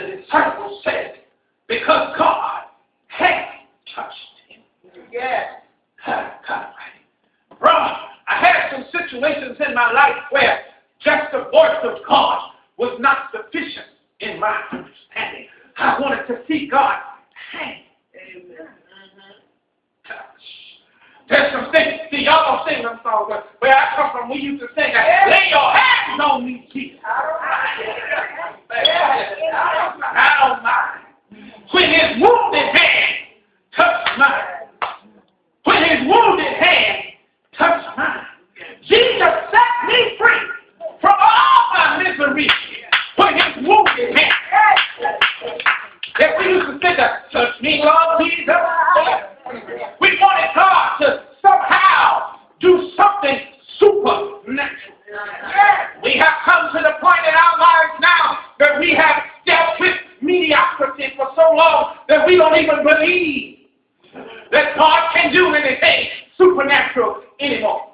the disciples said, because God had touched him. Yes. God, bro, I had some situations in my life where just the voice of God was not sufficient in my understanding. I wanted to see God hand. Amen. Touch. There's some things, see, y'all don't sing them songs, but where I come from, we used to sing, lay your hands on me, Jesus. I don't mind. When his wounded hand touched mine. When his wounded hand touched mine. Jesus set me free from all my misery. When his wounded hand. That we used to sing that, touch me, Lord Jesus. We wanted God to somehow do something supernatural. We have come to the point in our lives now that we have dealt with mediocrity for so long that we don't even believe that God can do anything supernatural anymore.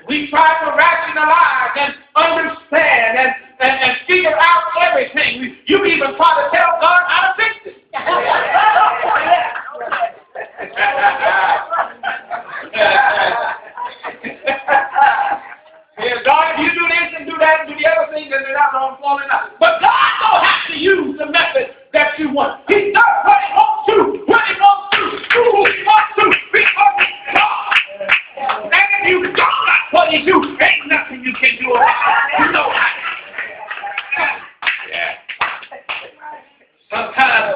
We try to rationalize and understand and figure out everything. You even try to tell God how to fix it. Yeah, God, if you do this and do that and do the other thing, then they're not going to fall in line. But God don't have to use the method that you want. He does what he wants to, when he wants to, who he wants to, because he's God. And if you don't like what he do, ain't nothing you can do about it. You know that. Yeah. Sometimes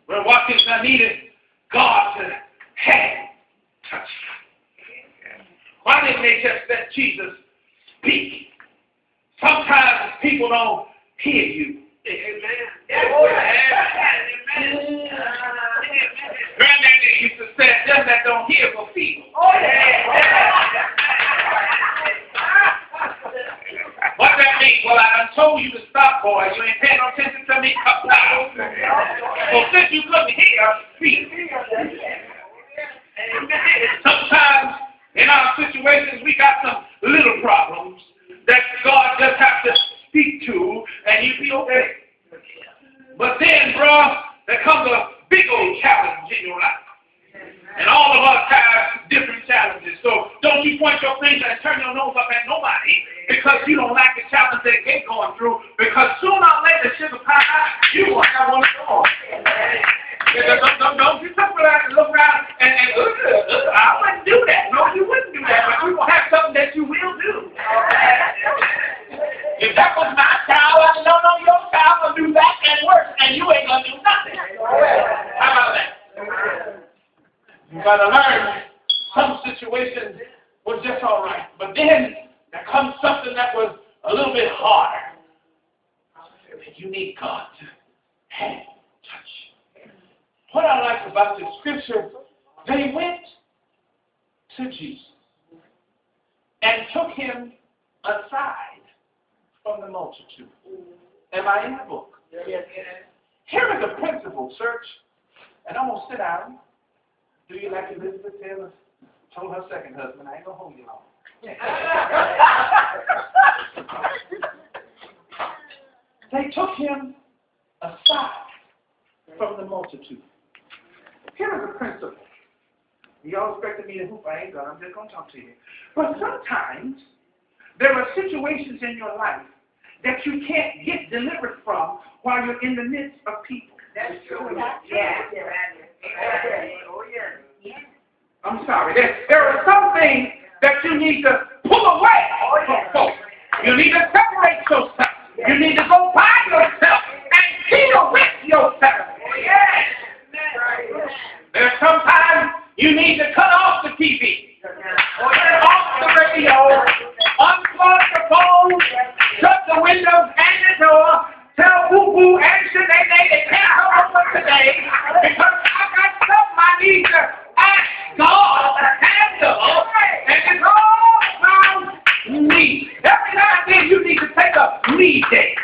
when watching I needed God to hand touch. Why didn't they just let Jesus speak? Sometimes people don't hear you. Amen. Granddaddy used to say, them that don't hear will feel. What that mean? Well, I done told you to stop, boy. You ain't paying no attention to me. Come down. Well, since you couldn't hear, feel. Sometimes in our situations, we got some little problems that God just has to speak to, and you be okay. But then, bro, there comes a big old challenge in your life. And all of us have different challenges. So don't you point your finger and turn your nose up at nobody because you don't like the challenge that they're going through. Because sooner or later, sugar pie, you won't have one to go on. Don't you look around and I wouldn't do that. No, you wouldn't do that. But you're going to have something that you will do. If that was my child, I know your child will do that and worse, and you ain't going to do nothing. How about that? You got to learn some situations was just all right. But then there comes something that was a little bit harder. You need God to hand touch. What I like about the scripture, they went to Jesus and took him aside from the multitude. Am I in the book? Yes. Here is a principle, church, and I'm going to sit down. Do you like Elizabeth Taylor told her second husband, I ain't going to hold you long. They took him aside from the multitude. Here is a principle. Y'all expected me to hoop, I ain't gonna. I'm just going to talk to you. But sometimes there are situations in your life that you can't get delivered from while you're in the midst of people. That's true. Yeah. Oh, yeah. I'm sorry. There are some things that you need to pull away from folks. You need to separate yourself. You need to go by yourself and deal with yourself. There's sometimes you need to cut off the TV, off the radio, unplug the phone, shut the windows and the door, tell boo-boo and Shanae they can't help us today because I got something I need to ask God to handle, and it's all about me. Every now and then you need to take a me day.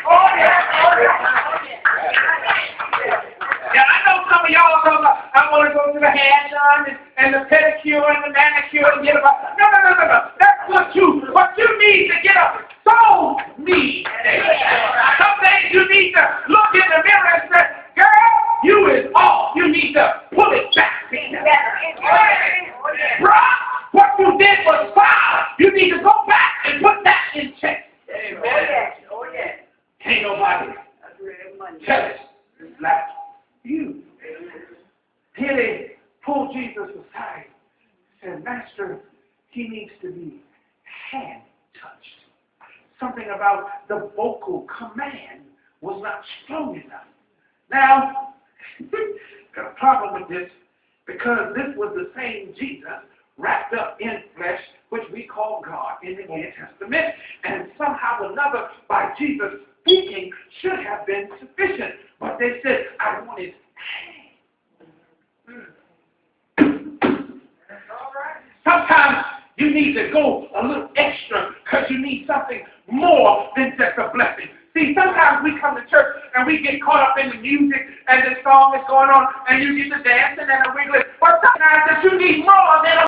Yeah, I know some of y'all are talking about, I want to go to the hair salon and the pedicure and the manicure and get about. No. That's what you need to get a soul need. Some days you need to look in the mirror and say, nobody jealous like you. Here they pulled Jesus aside and said, Master, he needs to be hand touched. Something about the vocal command was not strong enough. Now, got a problem with this because this was the same Jesus wrapped up in flesh, which we call God in the New Testament, and somehow or another, by Jesus speaking, should have been sufficient. But they said, I want his hand. Sometimes you need to go a little extra because you need something more than just a blessing. See, sometimes we come to church and we get caught up in the music and the song is going on and you get to dancing and a wiggling. But sometimes that you need more than a